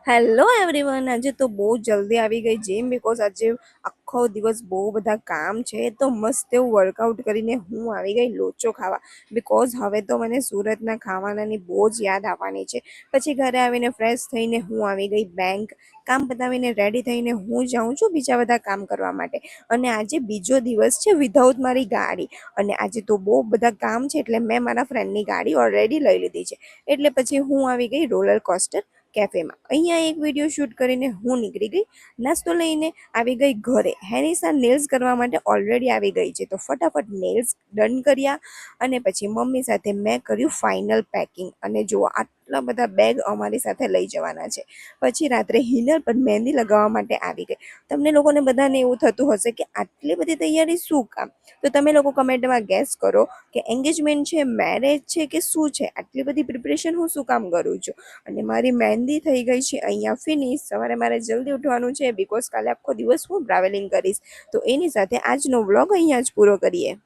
Hello everyone, આજે તો બહુ જલ્દી આવી ગઈ જીમ બિકોઝ આજે આખો દિવસ બહુ બધા કામ છે. તો મસ્ત એવું વર્કઆઉટ કરીને હું આવી ગઈ લોચો ખાવા બિકોઝ હવે તો મને સુરતના ખાવાનાની બહુ જ યાદ આવવાની છે. પછી ઘરે આવીને ફ્રેશ થઈને હું આવી ગઈ બેંક. કામ પતાવીને રેડી થઈને હું જાઉં છું બીજા બધા કામ કરવા માટે. અને આજે બીજો દિવસ છે વિધાઉટ મારી ગાડી. અને આજે તો બહુ બધા કામ છે એટલે મેં મારા ફ્રેન્ડની ગાડી ઓલરેડી લઈ લીધી છે. એટલે પછી હું આવી ગઈ રોલર કોસ્ટર કેફેમાં. અહીંયા એક વિડીયો શૂટ કરીને હું નીકળી ગઈ. નાસ્તો લઈને આવી ગઈ ઘરે. હેનિસા નેલ્સ કરવા માટે ઓલરેડી આવી ગઈ છે, તો ફટાફટ નેલ્સ ડન કર્યા. અને પછી મમ્મી સાથે મેં કર્યું ફાઇનલ પેકિંગ. અને જુઓ આટલા બધા બેગ અમારી સાથે લઈ જવાના છે. પછી રાત્રે હિનર પર મહેંદી લગાવવા માટે આવી ગઈ. તમને લોકોને બધાને એવું થતું હશે કે આટલી બધી તૈયારી શું કામ? તો તમે લોકો કમેન્ટમાં ગેસ કરો કે એન્ગેજમેન્ટ છે, મેરેજ છે કે શું છે? આટલી બધી પ્રિપરેશન હું શું કામ કરું છું? અને મારી મહેંદી થઈ ગઈ છે અહીંયા ફિનિશ. સવારે મારે જલ્દી ઉઠવાનું છે બિકોઝ કાલે આખો દિવસ હું ટ્રાવેલિંગ કરીશ. તો એની સાથે આજનો વ્લોગ અહીંયા જ પૂરો કરીએ.